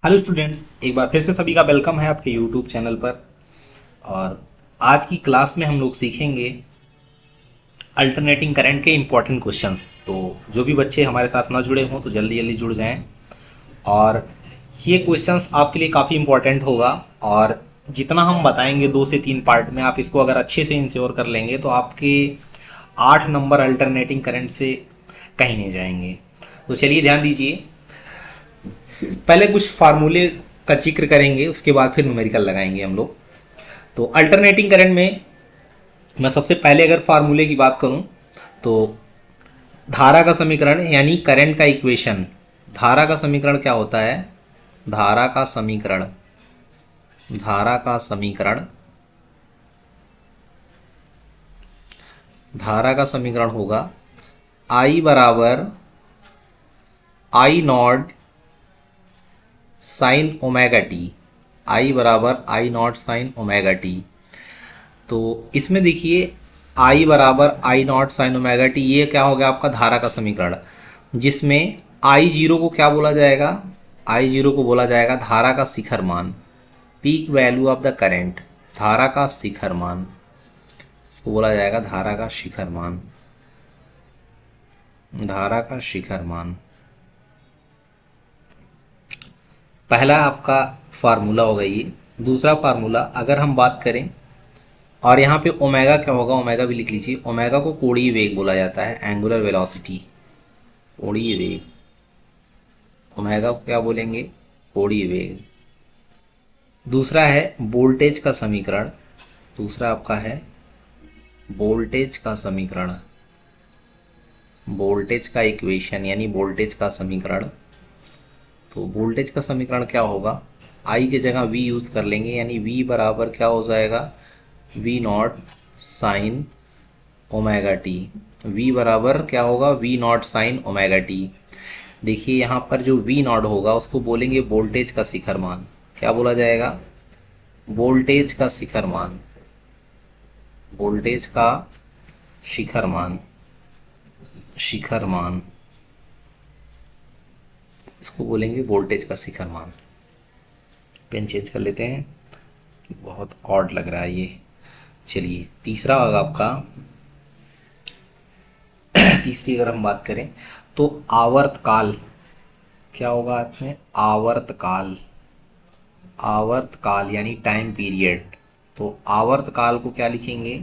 Hello students, एक बार फिर से सभी का वेलकम है आपके यूट्यूब चैनल पर। और आज की क्लास में हम लोग सीखेंगे अल्टरनेटिंग करंट के इम्पोर्टेंट क्वेश्चंस। तो जो भी बच्चे हमारे साथ ना जुड़े हों तो जल्दी जल्दी जुड़ जाएं। और ये क्वेश्चंस आपके लिए काफ़ी इम्पोर्टेंट होगा। और जितना हम बताएंगे 2 से 3 पार्ट में, आप इसको अगर अच्छे से इंश्योर कर लेंगे तो आपके 8 नंबर अल्टरनेटिंग करंट से कहीं नहीं जाएंगे। तो चलिए ध्यान दीजिए। पहले कुछ फार्मूले का जिक्र करेंगे, उसके बाद फिर न्यूमेरिकल लगाएंगे हम लोग। तो अल्टरनेटिंग करंट में मैं सबसे पहले अगर फार्मूले की बात करूं तो धारा का समीकरण यानी करंट का इक्वेशन। धारा का समीकरण क्या होता है? धारा का समीकरण धारा का समीकरण धारा का समीकरण होगा I बराबर आई नॉट साइन ओमेगा टी। आई बराबर आई नॉट साइन ओमेगा टी। तो इसमें देखिए, आई बराबर आई नॉट साइन ओमेगा टी, ये क्या हो गया आपका धारा का समीकरण, जिसमें आई जीरो को क्या बोला जाएगा? आई जीरो को बोला जाएगा धारा का शिखर मान, peak value of the current. धारा का शिखर मान, इसको बोला जाएगा धारा का शिखर मान। धारा का शिखर मान पहला आपका फार्मूला होगा ये। दूसरा फार्मूला अगर हम बात करें, और यहाँ पे ओमेगा क्या होगा? ओमेगा भी लिख लीजिए। ओमेगा को कोणीय वेग बोला जाता है, एंगुलर वेलोसिटी, कोणीय वेग। ओमेगा को क्या बोलेंगे? कोणीय वेग। दूसरा है वोल्टेज का समीकरण। दूसरा आपका है वोल्टेज का समीकरण, वोल्टेज का इक्वेशन यानी वोल्टेज का समीकरण। तो वोल्टेज का समीकरण क्या होगा? आई की जगह वी यूज़ कर लेंगे, यानी वी बराबर क्या हो जाएगा? V naught sine omega t. V बराबर क्या होगा? V naught sine omega t. देखिए यहाँ पर जो वी नॉट होगा उसको बोलेंगे वोल्टेज का शिखर मान। क्या बोला जाएगा? वोल्टेज का शिखर मान, वोल्टेज का शिखर मान, शिखर मान, इसको बोलेंगे वोल्टेज का शिखर मान। पेन चेंज कर लेते हैं, बहुत ऑड लग रहा है ये। चलिए तीसरा होगा आपका तीसरी अगर हम बात करें तो आवर्तकाल। क्या होगा आपने? आवर्तकाल, आवर्तकाल यानी टाइम पीरियड। तो आवर्तकाल को क्या लिखेंगे?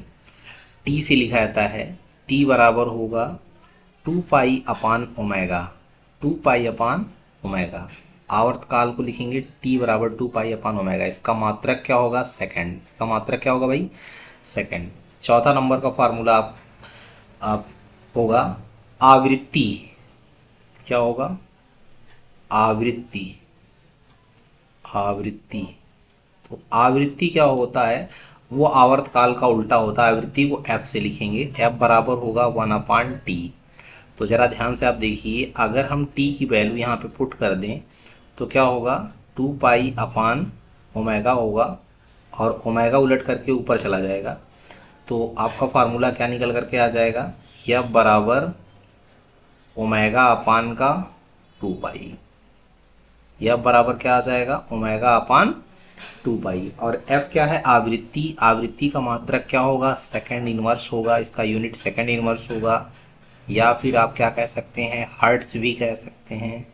टी से लिखा जाता है। टी बराबर होगा 2 पाई अपान ओमेगा, 2 पाई अपान ओमेगा। आवर्तकाल को लिखेंगे टी बराबर 2 पाई अपान ओमेगा। इसका मात्रक क्या होगा? सेकंड। इसका मात्रक क्या होगा भाई? सेकंड। चौथा नंबर का फार्मूला आप होगा आवृत्ति। क्या होगा? आवृत्ति, आवृत्ति। तो आवृत्ति क्या होता है? वो आवर्तकाल का उल्टा होता है। आवृत्ति को एफ से लिखेंगे। एफ बराबर होगा 1/t। तो ज़रा ध्यान से आप देखिए, अगर हम t की वैल्यू यहाँ पे पुट कर दें तो क्या होगा? 2 पाई अपान ओमेगा होगा, और ओमेगा उलट करके ऊपर चला जाएगा। तो आपका फार्मूला क्या निकल करके आ जाएगा? एफ बराबर ओमेगा अपान का 2 पाई। यह बराबर क्या आ जाएगा? ओमेगा अपान 2 पाई। और एफ क्या है? आवृत्ति। आवृत्ति का मात्रक क्या होगा? सेकंड इनवर्स होगा। इसका यूनिट सेकंड इनवर्स होगा, या फिर आप क्या कह सकते हैं? हर्ट्ज भी कह सकते हैं,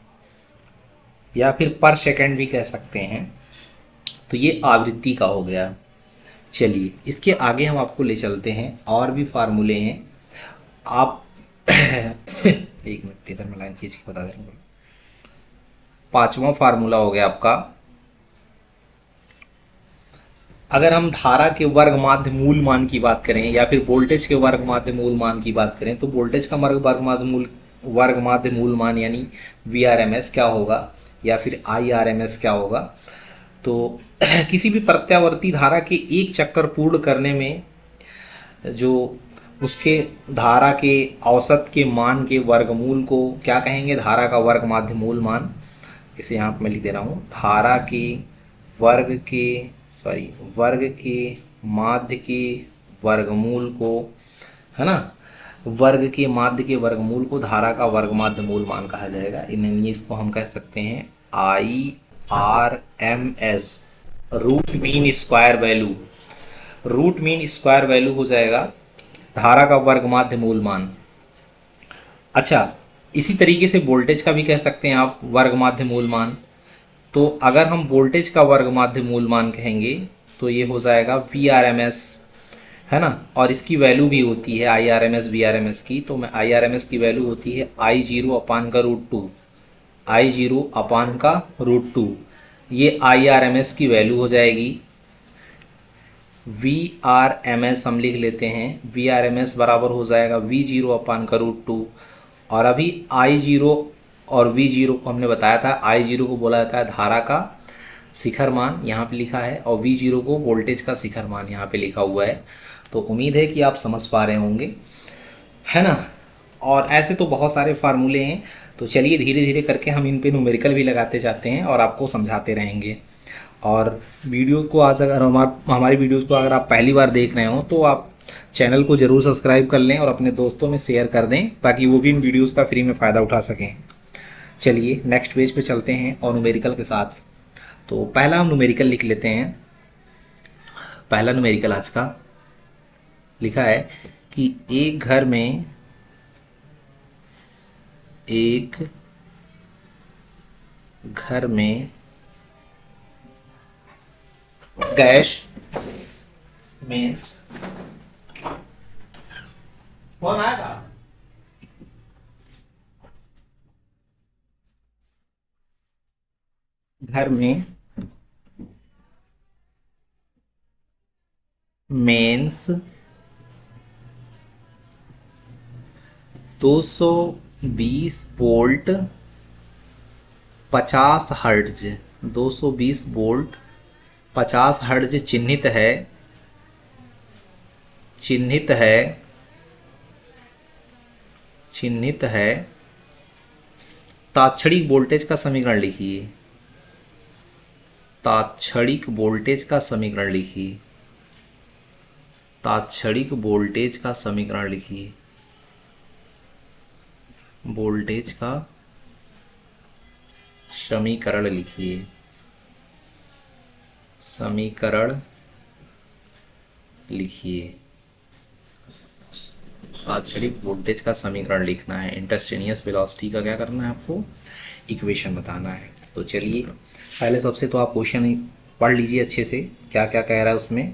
या फिर पर सेकंड भी कह सकते हैं। तो ये आवृत्ति का हो गया। चलिए इसके आगे हम आपको ले चलते हैं, और भी फार्मूले हैं। आप एक मिनट, इधर मैं लाइन खींच के बता दे रहा हूँ। पांचवा फार्मूला हो गया आपका, अगर हम धारा के वर्ग माध्य मूल मान की बात करें या फिर वोल्टेज के वर्ग माध्य मूल मान की बात करें, तो वोल्टेज का वर्ग माध्य मूल मान यानी वी आर एम एस क्या होगा, या फिर आई आर एम एस क्या होगा? तो किसी भी प्रत्यावर्ती धारा के एक चक्कर पूर्ण करने में जो उसके धारा के औसत के मान के वर्गमूल को क्या कहेंगे? धारा का वर्ग माध्य मूल मान। इसे यहाँ पे मैं लिख दे रहा हूँ, धारा के वर्ग के वर्ग के माध्य के वर्गमूल को, है ना, वर्ग के माध्य के वर्गमूल को धारा का वर्ग माध्य मूल मान कहा जाएगा। इसको हम कह सकते हैं I R M S root mean square value, root mean square value हो जाएगा धारा का वर्ग माध्य मूल मान। अच्छा, इसी तरीके से वोल्टेज का भी कह सकते हैं आप वर्ग माध्य मूल मान। तो अगर हम वोल्टेज का वर्ग माध्य मूल मान कहेंगे तो ये हो जाएगा वी आर एम एस, है ना। और इसकी वैल्यू भी होती है I R M S V R M S की। तो मैं आई आर एम एस की वैल्यू होती है आई जीरो अपान का root two, I zero upon का रूट टू, ये आई आर एम एस की वैल्यू हो जाएगी। वी आर एम एस हम लिख लेते हैं, वी आर एम एस बराबर हो जाएगा वी जीरो अपान का रूट टू। और अभी आई जीरो और वी जीरो को हमने बताया था, आई जीरो को बोला जाता है धारा का शिखर मान, यहाँ पे लिखा है, और वी जीरो को वोल्टेज का शिखर मान यहाँ पे लिखा हुआ है। तो उम्मीद है कि आप समझ पा रहे होंगे, है ना। और ऐसे तो बहुत सारे फार्मूले हैं, तो चलिए धीरे धीरे करके हम इन पे न्यूमेरिकल भी लगाते जाते हैं और आपको समझाते रहेंगे। और वीडियो को आज अगर हमारी वीडियोज़ को अगर आप पहली बार देख रहे हो तो आप चैनल को ज़रूर सब्सक्राइब कर लें और अपने दोस्तों में शेयर कर दें ताकि वो भी इन वीडियोज़ का फ्री में फ़ायदा उठा सकें। चलिए नेक्स्ट पेज पे चलते हैं और न्यूमेरिकल के साथ। तो पहला हम न्यूमेरिकल लिख लेते हैं। पहला न्यूमेरिकल आज का लिखा है कि एक घर में गैस मीन्स कौन आया था? घर में mains 220 volt 50 hertz, 220 volt 50 hertz चिन्हित है। तात्क्षणिक वोल्टेज का समीकरण लिखिए, तात्क्षणिक वोल्टेज का समीकरण लिखिए, तात्क्षणिक वोल्टेज का समीकरण लिखिए, वोल्टेज का समीकरण लिखिए, समीकरण लिखिए। तात्क्षणिक वोल्टेज का समीकरण लिखना है। इंस्टेंटेनियस वेलोसिटी का क्या करना है आपको? इक्वेशन बताना है। तो चलिए पहले सबसे तो आप क्वेश्चन पढ़ लीजिए अच्छे से, क्या क्या कह रहा है उसमें,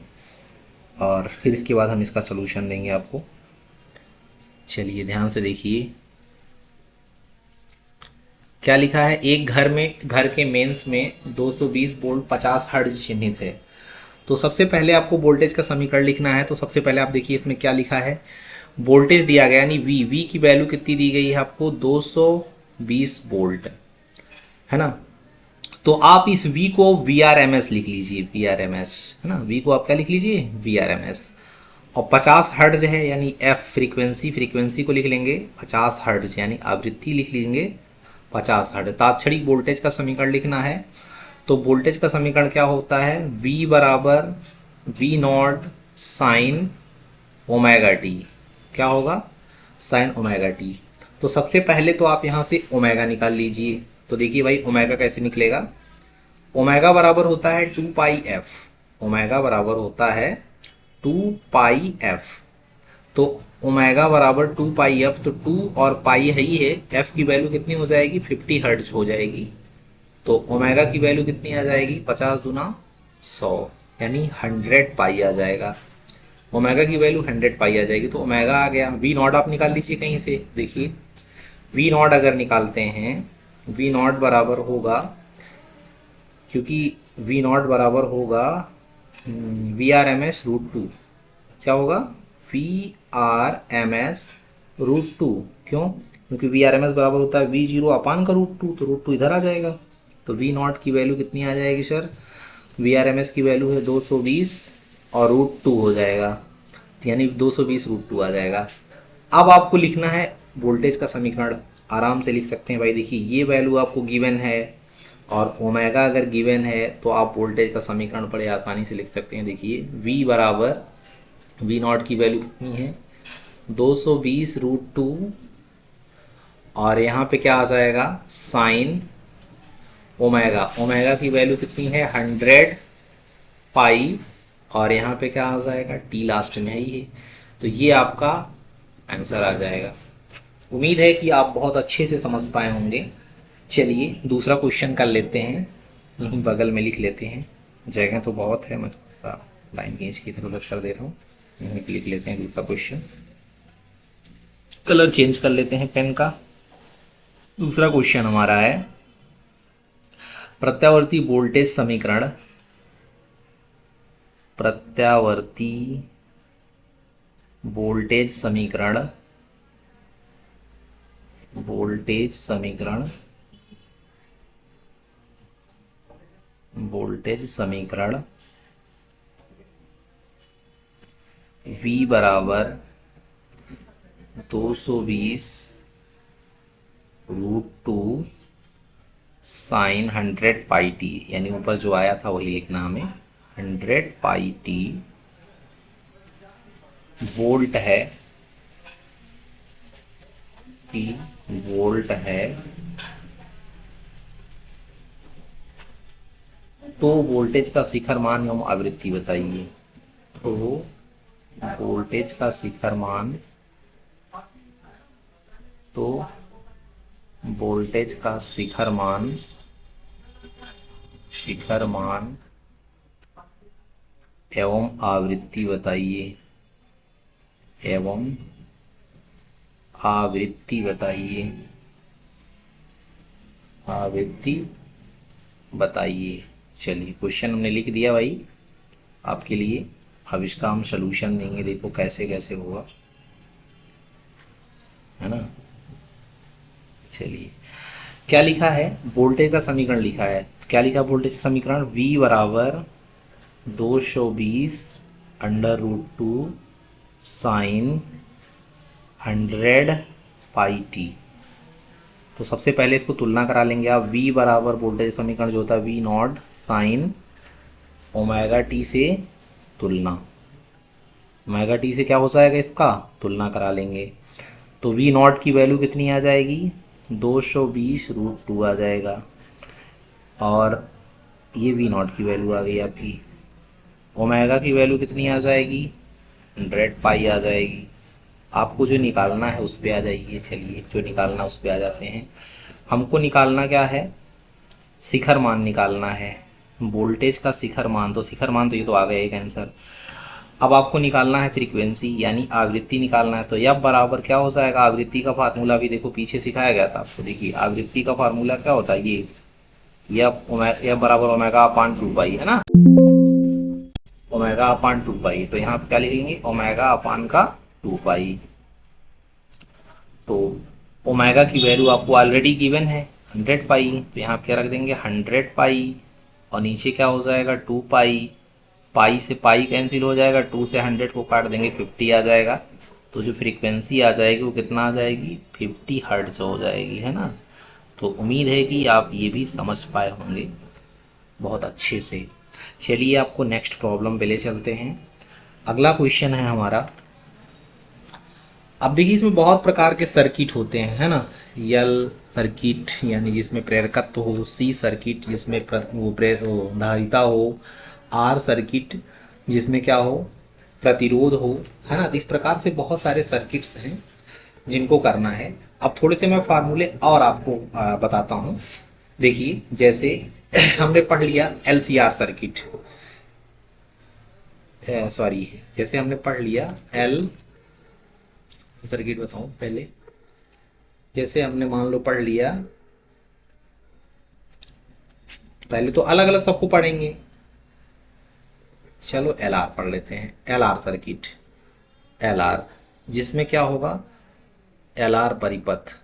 और फिर इसके बाद हम इसका सलूशन देंगे आपको। चलिए ध्यान से देखिए क्या लिखा है। एक घर के मेंस में 220 वोल्ट 50 हर्ट्ज चिन्हित है। तो सबसे पहले आपको वोल्टेज का समीकरण लिखना है। तो सबसे पहले आप देखिए इसमें क्या लिखा है, वोल्टेज दिया गया यानी वी की वैल्यू कितनी दी गई है आपको? 220 वोल्ट, है ना। तो आप इस V को VRMS लिख लीजिए, VRMS, है ना। V को आप क्या लिख लीजिए? VRMS। और 50 हर्ट्ज है यानी F फ्रीक्वेंसी को लिख लेंगे 50 हर्ट्ज, यानी आवृत्ति लिख लेंगे 50 हर्ट्ज। तात्क्षणिक वोल्टेज का समीकरण लिखना है। तो वोल्टेज का समीकरण क्या होता है? V बराबर V not sine omega T. क्या होगा? Sign omega T. तो सबसे पहले तो आप यहाँ से ओमेगा निकाल लीजिए। तो देखिए भाई ओमेगा कैसे निकलेगा। ओमेगा बराबर होता है 2 पाई एफ, ओमेगा बराबर होता है 2 पाई एफ। तो ओमेगा बराबर 2 पाई एफ, तो 2 और पाई है ही है, एफ की वैल्यू कितनी हो जाएगी? 50 हर्ट्ज हो जाएगी। तो ओमेगा की वैल्यू कितनी आ जाएगी? 50 दूना 100 यानी 100 पाई आ जाएगा। ओमेगा की वैल्यू 100 पाई आ जाएगी। तो ओमेगा आ गया। वी नॉट आप निकाल लीजिए कहीं से। देखिए वी नॉट अगर निकालते हैं, वी नॉट बराबर होगा, क्योंकि वी नॉट बराबर होगा V R M S root two. क्या होगा? V R M S root two. क्यों? क्योंकि वी आर एम एस बराबर होता है वी जीरो अपान का रूट टू, तो रूट टू इधर आ जाएगा। तो वी नॉट की वैल्यू कितनी आ जाएगी sir? V R M S की वैल्यू है 220 और रूट टू हो जाएगा, यानी 220 रूट टू आ जाएगा। अब आपको लिखना है वोल्टेज का समीकरण। आराम से लिख सकते हैं भाई। देखिए ये वैल्यू आपको गिवन है और ओमेगा अगर गिवन है तो आप वोल्टेज का समीकरण बड़े आसानी से लिख सकते हैं। देखिए V बराबर वी नॉट की वैल्यू कितनी है? 220 रूट टू, और यहाँ पे क्या आ जाएगा? साइन ओमेगा, ओमेगा की वैल्यू कितनी है 100 पाई, और यहाँ पे क्या आ जाएगा टी लास्ट में है ये, तो ये आपका आंसर आ जाएगा। उम्मीद है कि आप बहुत अच्छे से समझ पाए होंगे। चलिए दूसरा क्वेश्चन कर लेते हैं, यहीं बगल में लिख लेते हैं, जगह तो बहुत है, मैं थोड़ा सा लाइन खींच की इधर उधर कर दे रहा हूँ। यहीं पे लिख लेते हैं दूसरा क्वेश्चन, कलर चेंज कर लेते हैं पेन का। दूसरा क्वेश्चन हमारा है प्रत्यावर्ती वोल्टेज समीकरण, प्रत्यावर्ती वोल्टेज समीकरण, वोल्टेज समीकरण, वोल्टेज समीकरण V बराबर 220 root two sign 100 pi T, यानी ऊपर जो आया था वही लिखना हमें, 100 पाई टी वोल्ट है, टी वोल्ट है, तो वोल्टेज का शिखर मान एवं आवृत्ति बताइए। तो वोल्टेज का शिखर मान, तो वोल्टेज का शिखर मान, शिखर मान एवं आवृत्ति बताइए, एवं आवृत्ति बताइए, आवृत्ति बताइए। चलिए क्वेश्चन हमने लिख दिया भाई आपके लिए, अब इसका हम सलूशन देंगे, देखो कैसे कैसे होगा, है ना। चलिए क्या लिखा है, वोल्टेज का समीकरण लिखा है, क्या लिखा वोल्टेज का समीकरण, V बराबर 220 under root two sign 100 pi T. तो सबसे पहले इसको तुलना करा लेंगे आप, V बराबर वोल्टेज समीकरण जो होता है V not sine omega T से तुलना, ओमेगा टी से क्या हो जाएगा इसका तुलना करा लेंगे, तो V नॉट की वैल्यू कितनी आ जाएगी 220 रूट टू आ जाएगा, और ये V नॉट की वैल्यू आ गई आपकी, ओमेगा की वैल्यू कितनी आ जाएगी 100 पाई आ जाएगी। आपको जो निकालना है उस पे आ जाइए, चलिए जो निकालना उस पे आ जाते हैं। हमको निकालना क्या है, शिखर मान निकालना है, वोल्टेज का शिखर मान, तो शिखर मान तो ये तो आ गया एक आंसर। अब आपको निकालना है फ्रीक्वेंसी यानी आवृत्ति निकालना है, तो यह बराबर क्या हो जाएगा, आवृत्ति का फार्मूला भी देखो पीछे सिखाया गया था आपको, देखिए आवृत्ति का फार्मूला क्या होता है, ये यह बराबर ओमेगा अपान 2 पाई है ना, ओमेगा अपान 2 पाई, तो यहाँ पे क्या लिखेंगे ओमेगा अपान का 2 पाई। तो ओमेगा की वैल्यू आपको ऑलरेडी गिवन है 100 पाई, तो यहाँ क्या रख देंगे 100 पाई, और नीचे क्या हो जाएगा 2 पाई, पाई से पाई कैंसिल हो जाएगा, 2 से 100 को काट देंगे 50 आ जाएगा, तो जो फ्रीक्वेंसी आ जाएगी वो कितना आ जाएगी 50 हर्ट्ज हो जाएगी, है ना। तो उम्मीद है कि आप ये भी समझ पाए होंगे बहुत अच्छे से। चलिए आपको नेक्स्ट प्रॉब्लम पे ले चलते हैं। अगला क्वेश्चन है हमारा, अब देखिए इसमें बहुत प्रकार के सर्किट होते हैं, है ना, यल सर्किट यानी जिसमें प्रेरकत्व हो, सी सर्किट जिसमें वो धारिता हो, आर सर्किट जिसमें क्या हो प्रतिरोध हो, है ना। तो इस प्रकार से बहुत सारे सर्किट्स हैं जिनको करना है। अब थोड़े से मैं फार्मूले और आपको बताता हूँ। देखिए जैसे हमने पढ़ लिया LCR सर्किट, सॉरी जैसे हमने पढ़ लिया एल सर्किट बताऊं पहले, जैसे हमने मान लो पढ़ लिया, पहले तो अलग अलग सबको पढ़ेंगे, चलो LR पढ़ लेते हैं, LR सर्किट, LR जिसमें क्या होगा LR परिपथ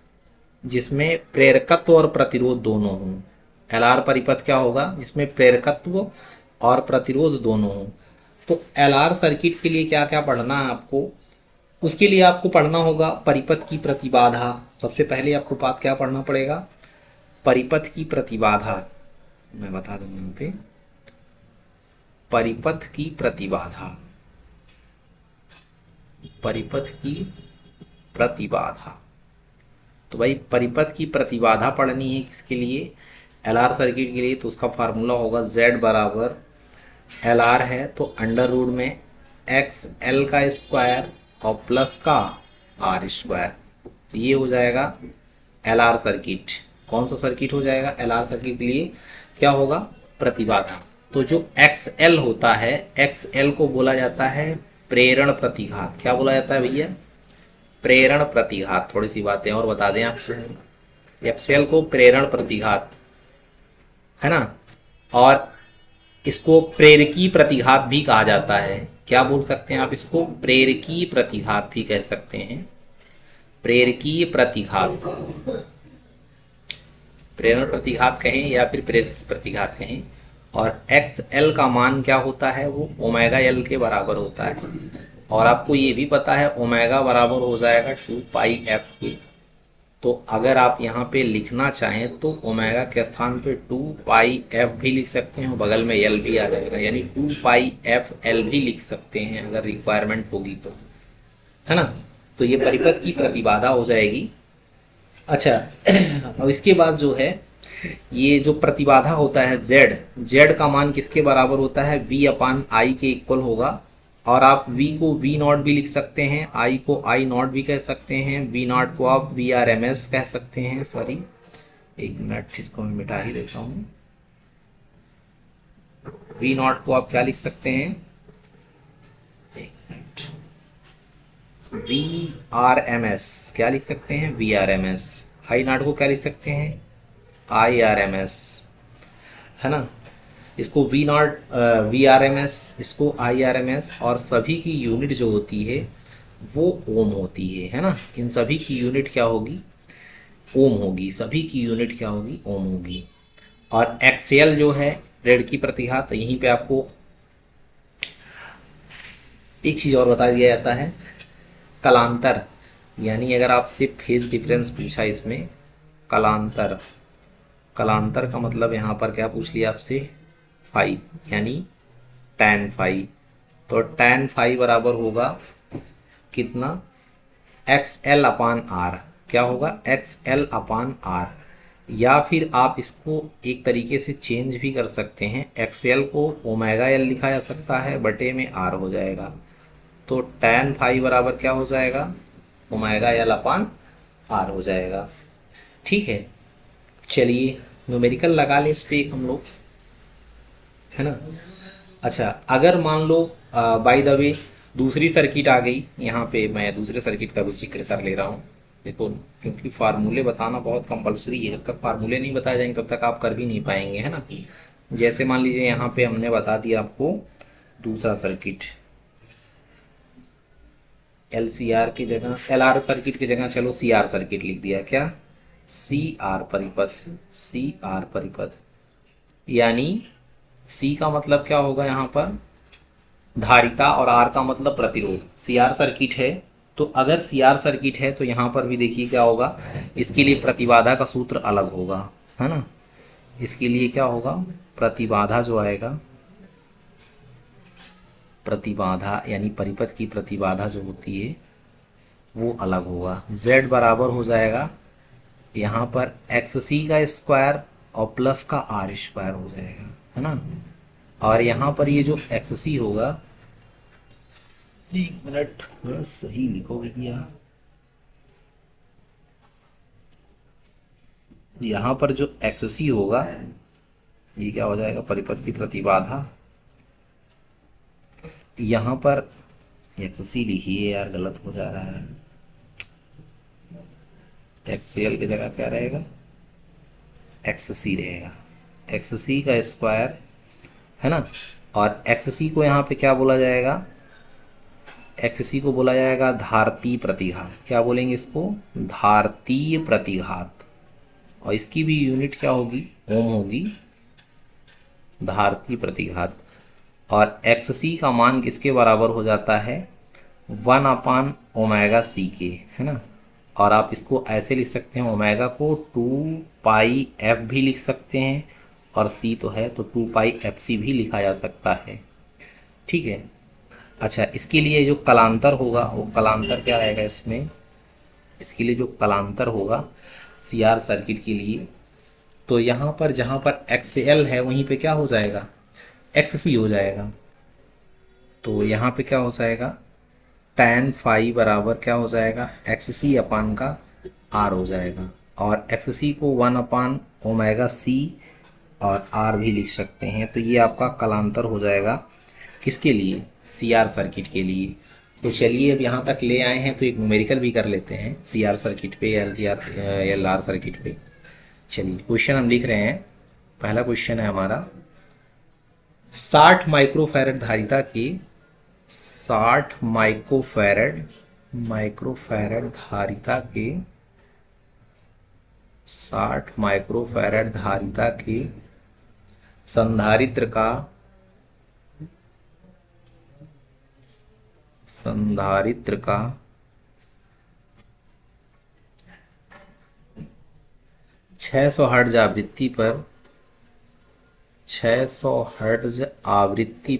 जिसमें प्रेरकत्व और प्रतिरोध दोनों हों, LR परिपथ क्या होगा जिसमें प्रेरकत्व और प्रतिरोध दोनों हों। तो LR सर्किट के लिए क्या क्या पढ़ना है आपको, उसके लिए आपको पढ़ना होगा परिपथ की प्रतिबाधा। सबसे पहले आपको बात क्या पढ़ना पड़ेगा, परिपथ की प्रतिबाधा, मैं बता दूं यहाँ पे, परिपथ की प्रतिबाधा, परिपथ की प्रतिबाधा। तो भाई परिपथ की प्रतिबाधा पढ़नी है किसके लिए, एल आर सर्किट के लिए तो उसका फार्मूला होगा Z बराबर एल आर है तो अंडर रूट में एक्स एल का स्क्वायर और प्लस का आर स्क्वायर। ये हो जाएगा एल आर सर्किट। कौन सा सर्किट हो जाएगा? एल आर सर्किट के लिए क्या होगा? प्रतिबाधा। तो जो एक्स एल होता है, एक्स एल को बोला जाता है प्रेरण प्रतिघात। क्या बोला जाता है भैया? प्रेरण प्रतिघात। थोड़ी सी बातें और बता दें आपसे, एक्स एल को प्रेरण प्रतिघात है ना, और इसको प्रेरकी प्रतिघात भी कहा जाता है। क्या बोल सकते हैं आप इसको? प्रेरकी प्रतिघात भी कह सकते हैं। प्रेरकीय प्रतिघात, प्रेरण प्रतिघात कहें या फिर प्रेरकी प्रतिघात कहें। और एक्स एल का मान क्या होता है? वो ओमेगा एल के बराबर होता है। और आपको ये भी पता है ओमेगा बराबर हो जाएगा 2 पाई एफ के। तो अगर आप यहाँ पे लिखना चाहें तो ओमेगा के स्थान पे 2 पाई एफ भी लिख सकते हैं, बगल में एल भी आ जाएगा, यानी 2 पाई एफ एल भी लिख सकते हैं अगर रिक्वायरमेंट होगी तो, है ना। तो ये परिपथ की प्रतिबाधा हो जाएगी। अच्छा, अब इसके बाद जो है ये जो प्रतिबाधा होता है जेड का मान किसके बराबर होता है? V अपान आई के इक्वल होगा। और आप V को V नॉट भी लिख सकते हैं, I को I नॉट भी कह सकते हैं, V नॉट को आप VRMS कह सकते हैं। सॉरी, एक मिनट, इसको मैं मिटा ही देता हूँ। V नॉट को आप क्या लिख सकते हैं? एक मिनट, VRMS क्या लिख सकते हैं? VRMS। I नॉट को क्या लिख सकते हैं? IRMS, है ना। इसको V नॉट VRMS, इसको IRMS, और सभी की यूनिट जो होती है वो ओम होती है ना। इन सभी की यूनिट क्या होगी? ओम होगी। सभी की यूनिट क्या होगी? ओम होगी। और एक्सएल जो है प्रेरकी प्रतिघात, यहीं पे आपको एक चीज़ और बता दिया जाता है, कलांतर। यानी अगर आपसे फेज डिफरेंस पूछा इसमें, कलांतर, कलांतर का मतलब यहाँ पर क्या पूछ लिया आपसे? फाई, यानी tan फाई। तो tan फाई बराबर होगा कितना? XL upon R. क्या होगा? XL upon R. या फिर आप इसको एक तरीके से चेंज भी कर सकते हैं, XL को ओमेगा एल लिखा जा सकता है, बटे में आर हो जाएगा। तो tan फाई बराबर क्या हो जाएगा? ओमेगा एल अपान आर हो जाएगा। ठीक है, चलिए न्यूमेरिकल लगा लें इस पे एक हम लोग, है ना। अच्छा, अगर मान लो बाय द वे दूसरी सर्किट आ गई, यहाँ पे मैं दूसरे सर्किट का भी जिक्र कर ले रहा हूँ। देखो, क्योंकि फार्मूले बताना बहुत कंपलसरी है, जब तक फार्मूले नहीं बताए जाएंगे तब तक आप कर भी नहीं पाएंगे, है ना। जैसे मान लीजिए यहाँ पे हमने बता दिया आपको दूसरा सर्किट, LCR की जगह, LR सर्किट की जगह चलो CR सर्किट लिख दिया। क्या? CR परिपथ, CR परिपथ, यानी C का मतलब क्या होगा यहाँ पर? धारिता, और R का मतलब प्रतिरोध। CR सर्किट है तो अगर CR सर्किट है तो यहाँ पर भी देखिए क्या होगा, इसके लिए प्रतिबाधा का सूत्र अलग होगा, है ना। इसके लिए क्या होगा? प्रतिबाधा जो आएगा, प्रतिबाधा यानी परिपथ की प्रतिबाधा जो होती है वो अलग होगा। Z बराबर हो जाएगा यहाँ पर XC का स्क्वायर और प्लस का R स्क्वायर हो जाएगा, है ना। और यहाँ पर ये जो XC होगा, एक मिनट सही लिखो भैया, यहाँ पर जो XC होगा ये क्या हो जाएगा? परिपथ की प्रतिबाधा। यहाँ पर XC लिखिए यार, गलत हो जा रहा है। XCL की जगह क्या रहेगा? XC रहेगा, XC का स्क्वायर, है ना। और XC को यहाँ पे क्या बोला जाएगा? XC को बोला जाएगा धारतीय प्रतिघात। क्या बोलेंगे इसको? धारतीय प्रतिघात। और इसकी भी यूनिट क्या होगी? ओम होगी, धारतीय प्रतिघात। और XC का मान किसके बराबर हो जाता है? 1 अपान ओमेगा C के, है ना। और आप इसको ऐसे लिख सकते हैं, ओमेगा को 2 पाई एफ भी लिख सकते हैं, और C तो है तो 2 पाई FC भी लिखा जा सकता है। ठीक है। अच्छा, इसके लिए जो कलांतर होगा वो कलांतर क्या रहेगा इसमें? इसके लिए जो कलांतर होगा CR सर्किट के लिए तो यहाँ पर जहाँ पर एक्स एल है वहीं पे क्या हो जाएगा, एक्स सी हो जाएगा। तो यहाँ पे क्या हो जाएगा, tan फाई बराबर क्या हो जाएगा, एक्स सी अपान का आर हो जाएगा। और एक्स सी को 1 अपान ओमेगा सी और आर भी लिख सकते हैं। तो ये आपका कलांतर हो जाएगा किसके लिए, सी आर सर्किट के लिए। तो चलिए अब यहाँ तक ले आए हैं तो एक न्यूमेरिकल भी कर लेते हैं सी आर सर्किट पे, एल आर सर्किट पे। चलिए क्वेश्चन हम लिख रहे हैं। पहला क्वेश्चन है हमारा, 60 माइक्रोफैरड धारिता के 60 माइक्रोफैरड धारिता के 60 माइक्रोफैरड धारिता के संधारित्र का 600 हर्ट्ज आवृत्ति पर 600 हर्ट्ज आवृत्ति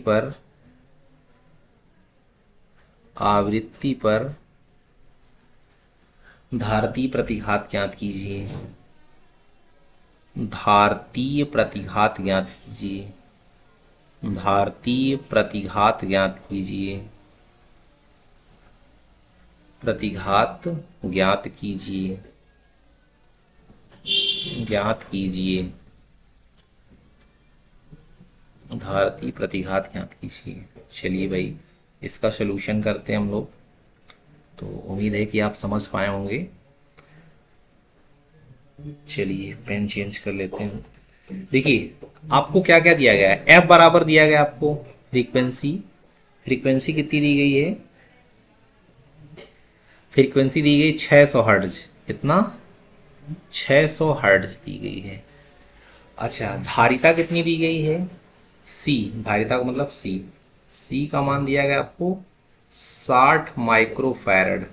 पर धारतीय प्रतिघात ज्ञात कीजिए। धारतीय प्रतिघात ज्ञात कीजिए। धारतीय प्रतिघात ज्ञात कीजिए। प्रतिघात ज्ञात कीजिए। ज्ञात कीजिए। धारतीय प्रतिघात ज्ञात कीजिए। चलिए भाई इसका सलूशन करते हैं हम लोग। तो उम्मीद है कि आप समझ पाए होंगे। चलिए पेन चेंज कर लेते हैं। देखिए आपको क्या क्या दिया गया है, एफ बराबर दिया गया आपको फ्रीक्वेंसी कितनी दी गई है, फ्रीक्वेंसी दी गई 600 हर्ट्ज। कितना, 600 हर्ट्ज दी गई है। अच्छा धारिता कितनी दी गई है, सी, धारिता का मतलब सी का मान दिया गया आपको 60 माइक्रोफैरड।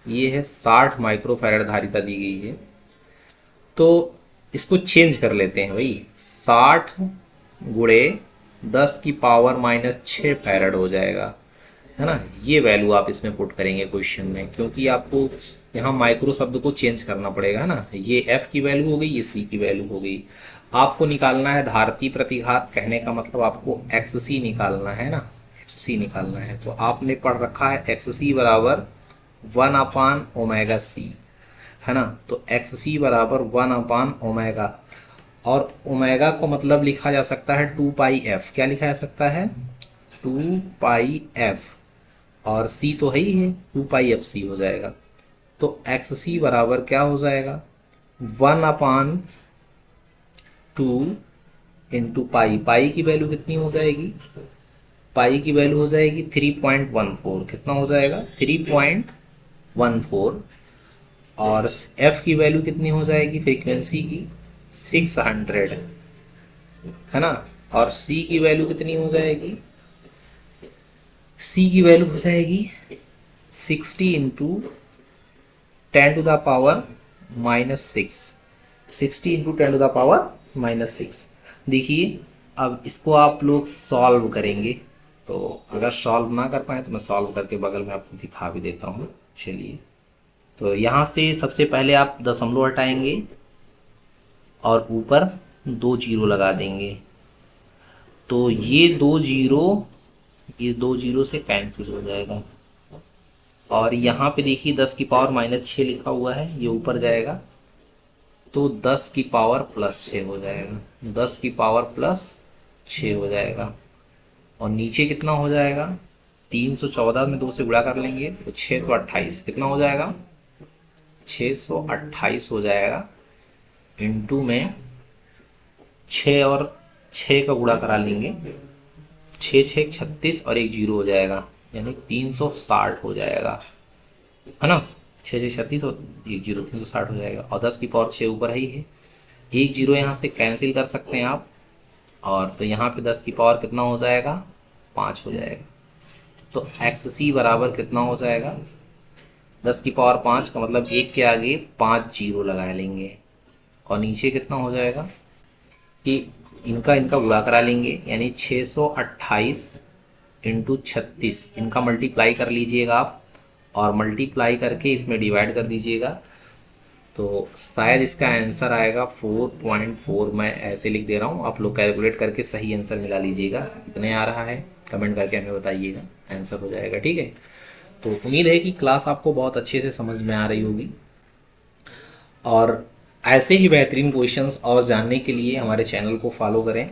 ये है 60 माइक्रोफैरड धारिता दी गई है। तो इसको चेंज कर लेते हैं भाई, 60 गुणे 10 की पावर -6 फैरड हो जाएगा, है ना। ये वैल्यू आप इसमें पुट करेंगे क्वेश्चन में, क्योंकि आपको यहाँ माइक्रो शब्द को चेंज करना पड़ेगा, है ना। ये एफ की वैल्यू हो गई, ये सी की वैल्यू हो गई। आपको निकालना है धारतीय प्रतिघात, कहने का मतलब आपको एक्स सी निकालना है ना, एक्स सी निकालना है। तो आपने पढ़ रखा है एक्स सी बराबर 1 अपान ओमेगा सी, है ना। तो एक्स सी बराबर 1 अपान ओमेगा, और ओमेगा को मतलब लिखा जा सकता है 2 पाई एफ। क्या लिखा जा सकता है, 2 पाई एफ, और सी तो है ही है, 2 पाई एफ सी हो जाएगा। तो एक्स सी बराबर क्या हो जाएगा, 1 अपान 2 इंटू पाई। पाई की वैल्यू कितनी हो जाएगी, पाई की वैल्यू हो जाएगी 3.14। कितना हो जाएगा, 3.14। और एफ की वैल्यू कितनी हो जाएगी फ्रीक्वेंसी की, 600, है ना। और सी की वैल्यू कितनी हो जाएगी, सी की वैल्यू हो जाएगी 60 into 10 to the power -6, 60 into 10 to the power -6। देखिए अब इसको आप लोग सॉल्व करेंगे, तो अगर सॉल्व ना कर पाए तो मैं सॉल्व करके बगल में आपको दिखा भी देता हूँ। चलिए तो यहाँ से सबसे पहले आप दशमलव हटाएंगे और ऊपर 2 जीरो लगा देंगे। तो ये 2 जीरो से कैंसिल हो जाएगा। और यहाँ पे देखिए 10 की पावर -6 लिखा हुआ है, ये ऊपर जाएगा तो 10 की पावर +6 हो जाएगा, 10 की पावर +6 हो जाएगा। और नीचे कितना हो जाएगा, 314 में 2 से गुणा कर लेंगे तो 628। कितना हो जाएगा, 628 हो जाएगा। इंटू में 6 और 6 का गुणा करा लेंगे, 6 6 36 और 1 जीरो हो जाएगा, यानी 360 हो जाएगा, है ना। 6 6 36 और 1 जीरो 360 हो जाएगा। और 10 की पावर 6 ऊपर ही है, 1 जीरो यहाँ से कैंसिल कर सकते हैं आप। और तो यहाँ पे 10 की पावर कितना हो जाएगा, 5 हो जाएगा। तो एक्स सी बराबर कितना हो जाएगा, 10 की पावर 5 का मतलब 1 के आगे 5 जीरो लगा लेंगे। और नीचे कितना हो जाएगा कि इनका गुणा करा लेंगे, यानी 628 इंटू 36, इनका मल्टीप्लाई कर लीजिएगा आप, और मल्टीप्लाई करके इसमें डिवाइड कर दीजिएगा। तो शायद इसका आंसर आएगा 4.4। मैं ऐसे लिख दे रहा हूँ, आप लोग कैलकुलेट करके सही आंसर मिला लीजिएगा। कितने आ रहा है कमेंट करके हमें बताइएगा, आंसर हो जाएगा। ठीक है, तो उम्मीद है कि क्लास आपको बहुत अच्छे से समझ में आ रही होगी, और ऐसे ही बेहतरीन क्वेश्चंस और जानने के लिए हमारे चैनल को फॉलो करें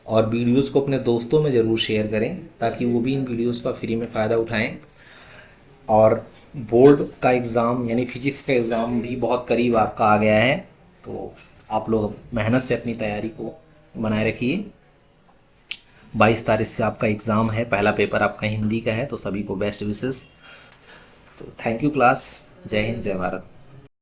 और वीडियोस को अपने दोस्तों में ज़रूर शेयर करें ताकि वो भी इन वीडियोस का फ्री में फ़ायदा उठाएं। और बोर्ड का एग्ज़ाम यानी फिजिक्स का एग्ज़ाम भी बहुत करीब आपका आ गया है, तो आप लोग मेहनत से अपनी तैयारी को बनाए रखिए। 22 तारीख से आपका एग्ज़ाम है, पहला पेपर आपका हिंदी का है, तो सभी को बेस्ट विशेस। तो थैंक यू क्लास, जय हिंद जय भारत।